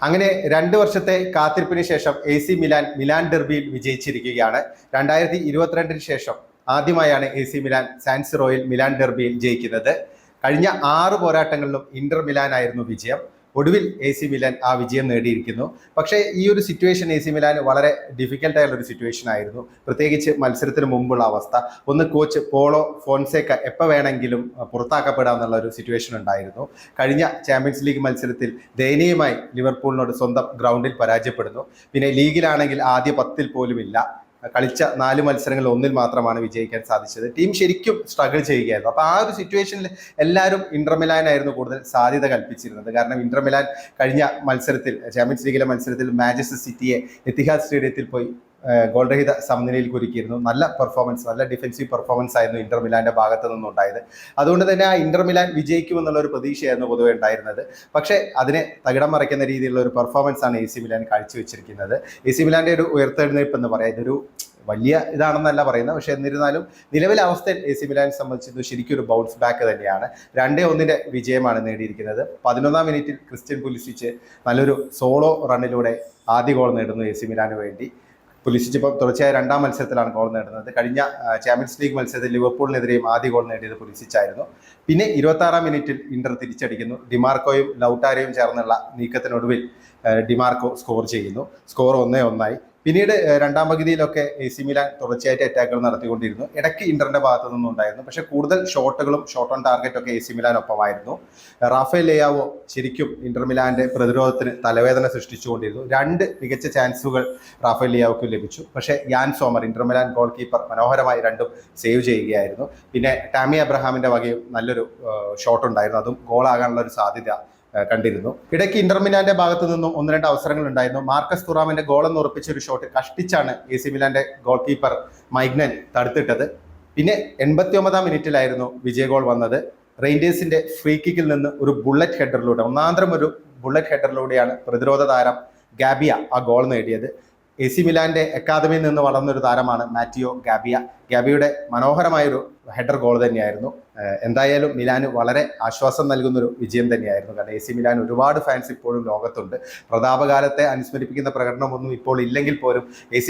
അങ്ങനെ 2 വർഷത്തെ കാത്തിരിപ്പിന് ശേഷം മിലാൻ ഡെർബിയിൽ വിജയിച്ചിരിക്കുകയാണ്. 2022 ശേഷം ആദ്യമായാണ് മിലാൻ സാൻസിറോയിൽ മിലാൻ ഡെർബിയിൽ ജയിക്കുന്നത്. കഴിഞ്ഞ 6 പോരാട്ടങ്ങളിലും ഇന്റർ മിലാൻ ആയിരുന്നു വിജയം. ഒടുവിൽ മിലാൻ ആ വിജയം നേടിയിരിക്കുന്നു. പക്ഷേ ഈ ഒരു സിറ്റുവേഷൻ മിലാൻ വളരെ ഡിഫിക്കൽട്ടായുള്ള ഒരു സിറ്റുവേഷൻ ആയിരുന്നു. പ്രത്യേകിച്ച് മത്സരത്തിന് മുമ്പുള്ള അവസ്ഥ. ഒന്ന് കോച്ച് പോളോ ഫോൺസേക്ക എപ്പോൾ വേണമെങ്കിലും പുറത്താക്കപ്പെടാമെന്നുള്ള ഒരു സിറ്റുവേഷൻ ഉണ്ടായിരുന്നു. കഴിഞ്ഞ ചാമ്പ്യൻസ് ലീഗ് മത്സരത്തിൽ ദയനീയമായി ലിവർപൂളിനോട് സ്വന്തം ഗ്രൗണ്ടിൽ പരാജയപ്പെടുന്നു. പിന്നെ ലീഗിലാണെങ്കിൽ ആദ്യ 10-ൽ പോലുമില്ല. കളിച്ച 4 മത്സരങ്ങളിൽ 1-ൽ മാത്രമാണ് വിജയിക്കാൻ സാധിച്ചത്. ടീം ശരിക്കും സ്ട്രഗിൾ ചെയ്യുകയായിരുന്നു. അപ്പോൾ ആ ഒരു സിറ്റുവേഷനിൽ എല്ലാവരും ഇന്റർ മിലാനായിരുന്നു കൂടുതൽ സാധ്യത കൽപ്പിച്ചിരുന്നത്. കാരണം ഇന്റർ മിലാൻ കഴിഞ്ഞ മത്സരത്തിൽ ചാമ്പ്യൻസ് ലീഗിലെ മത്സരത്തിൽ മാഞ്ചസ്റ്റർ സിറ്റിയെ എത്തിഹാദ് സ്റ്റേഡിയത്തിൽ പോയി ഗോൾരഹിത സമനിലയിൽ കുരുക്കിയിരുന്നു. നല്ല പെർഫോമൻസ്, നല്ല ഡിഫൻസീവ് പെർഫോമൻസ് ആയിരുന്നു ഇന്റർ മിലാന്റെ ഭാഗത്തു നിന്നുണ്ടായത്. അതുകൊണ്ട് തന്നെ ആ ഇന്റർ മിലാൻ വിജയിക്കുമെന്നുള്ള ഒരു പ്രതീക്ഷയായിരുന്നു പൊതുവെ ഉണ്ടായിരുന്നത്. പക്ഷേ അതിനെ തകിടം മറിക്കുന്ന രീതിയിലുള്ള ഒരു പെർഫോമൻസ് ആണ് മിലാൻ കാഴ്ചവെച്ചിരിക്കുന്നത്. മിലാന്റെ ഒരു ഉയർത്തെഴുന്നേൽപ്പ് എന്ന് പറയാം, ഇതൊരു വലിയ ഇതാണെന്നല്ല പറയുന്നത്. പക്ഷെ എന്നിരുന്നാലും നിലവിലെ അവസ്ഥയിൽ മിലാനെ സംബന്ധിച്ച് ശരിക്കും ഒരു ബൗൺസ് ബാക്ക് തന്നെയാണ്. 2-1 വിജയമാണ് നേടിയിരിക്കുന്നത്. 11-ാം മിനിറ്റിൽ ക്രിസ്ത്യൻ പുലിസിച്ച് നല്ലൊരു സോളോ റണ്ണിലൂടെ ആദ്യ ഗോൾ നേടുന്നു മിലാന് വേണ്ടി. പുലിസിച്ച് ഇപ്പോൾ തുടർച്ചയായ 2-ാം മത്സരത്തിലാണ് ഗോൾ നേടുന്നത്. കഴിഞ്ഞ ചാമ്പ്യൻസ് ലീഗ് മത്സരത്തിൽ ലിവർപൂളിനെതിരെയും ആദ്യ ഗോൾ നേടിയത് പുലിസിച്ചായിരുന്നു. പിന്നെ 26-ാം മിനിറ്റിൽ ഇന്റർ തിരിച്ചടിക്കുന്നു. ഡിമാർക്കോയും ലൗട്ടാരയും ചേർന്നുള്ള നീക്കത്തിനൊടുവിൽ ഡിമാർക്കോ സ്കോർ ചെയ്യുന്നു. സ്കോർ 1-1. പിന്നീട് 2-ാം പകുതിയിലൊക്കെ മിലാൻ തുടർച്ചയായിട്ട് അറ്റാക്കുകൾ നടത്തിക്കൊണ്ടിരുന്നു. ഇടയ്ക്ക് ഇന്ററിന്റെ ഭാഗത്തു നിന്നുണ്ടായിരുന്നു. പക്ഷേ കൂടുതൽ ഷോട്ടുകളും ഷോട്ട് ഓൺ ടാർഗറ്റ് ഒക്കെ മിലാൻ ഒപ്പമായിരുന്നു. റാഫേൽ ലെയാവോ ശരിക്കും ഇന്റർ മിലാന്റെ പ്രതിരോധത്തിന് തലവേദന സൃഷ്ടിച്ചുകൊണ്ടിരുന്നു. 2 മികച്ച ചാൻസുകൾ റാഫേൽ ലെയാവോക്ക് ലഭിച്ചു. പക്ഷേ യാൻ സോമർ ഇന്റർ മിലാൻ ഗോൾ കീപ്പർ മനോഹരമായി 2ഉം സേവ് ചെയ്യുകയായിരുന്നു. പിന്നെ ടാമി അബ്രഹാമിന്റെ വകയും നല്ലൊരു ഷോട്ട് ഉണ്ടായിരുന്നു. അതും ഗോളാകാനുള്ള ഒരു സാധ്യത കണ്ടിരുന്നു. ഇടയ്ക്ക് ഇന്റർ മിലാന്റെ ഭാഗത്തു നിന്നും 1-2 അവസരങ്ങൾ ഉണ്ടായിരുന്നു. മാർക്കസ് തുറാമിന്റെ ഗോളെന്ന് ഉറപ്പിച്ച ഒരു ഷോട്ട് കഷ്ടിച്ചാണ് മിലാന്റെ ഗോൾ കീപ്പർ മൈഗ്നൻ തടുത്തിട്ടത്. പിന്നെ 89-ാം മിനിറ്റിലായിരുന്നു വിജയ ഗോൾ വന്നത്. റെയിൻഡേഴ്സിന്റെ ഫ്രീ കിക്കിൽ നിന്ന് ഒരു ബുള്ളറ്റ് ഹെഡറിലൂടെ, ഒന്നാന്തരം ഒരു ബുള്ളറ്റ് ഹെഡറിലൂടെയാണ് പ്രതിരോധ താരം ഗാബിയ ആ ഗോൾ നേടിയത്. മിലാന്റെ അക്കാദമിയിൽ നിന്ന് വളർന്നൊരു താരമാണ് മാറ്റിയോ ഗാബിയ. ഗാബിയുടെ മനോഹരമായൊരു ഹെഡർ ഗോൾ തന്നെയായിരുന്നു. എന്തായാലും മിലാന് വളരെ ആശ്വാസം നൽകുന്നൊരു വിജയം തന്നെയായിരുന്നു. കാരണം മിലാൻ ഒരുപാട് ഫാൻസ് ഇപ്പോഴും ലോകത്തുണ്ട്. പ്രതാപകാലത്തെ അനുസ്മരിപ്പിക്കുന്ന പ്രകടനമൊന്നും ഇപ്പോൾ ഇല്ലെങ്കിൽ പോലും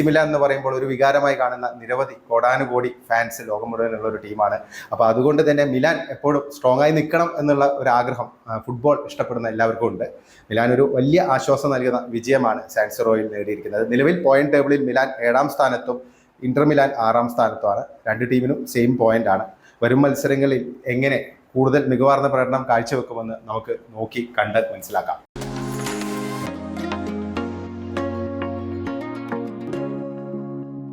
മിലാൻ എന്ന് പറയുമ്പോൾ ഒരു വികാരമായി കാണുന്ന നിരവധി കോടാനുകോടി ഫാൻസ് ലോകം മുഴുവനുള്ള ഒരു ടീമാണ്. അപ്പോൾ അതുകൊണ്ട് തന്നെ മിലാൻ എപ്പോഴും സ്ട്രോങ് ആയി നിൽക്കണം എന്നുള്ള ഒരു ആഗ്രഹം ഫുട്ബോൾ ഇഷ്ടപ്പെടുന്ന എല്ലാവർക്കും ഉണ്ട്. മിലാൻ ഒരു വലിയ ആശ്വാസം നൽകുന്ന വിജയമാണ് സാൻസിറോയിൽ നേടിയിരിക്കുന്നത്. നിലവിൽ പോയിന്റ് ടേബിളിൽ മിലാൻ 7-ാം സ്ഥാനത്തും ഇന്റർ മിലാൻ 6-ാം സ്ഥാനത്തുമാണ്. 2 ടീമിനും സെയിം പോയിന്റ് ആണ്. വരും മത്സരങ്ങളിൽ എങ്ങനെ കൂടുതൽ മികവാർന്ന പ്രകടനം കാഴ്ചവെക്കുമെന്ന് നമുക്ക് നോക്കി കണ്ട് മനസ്സിലാക്കാം.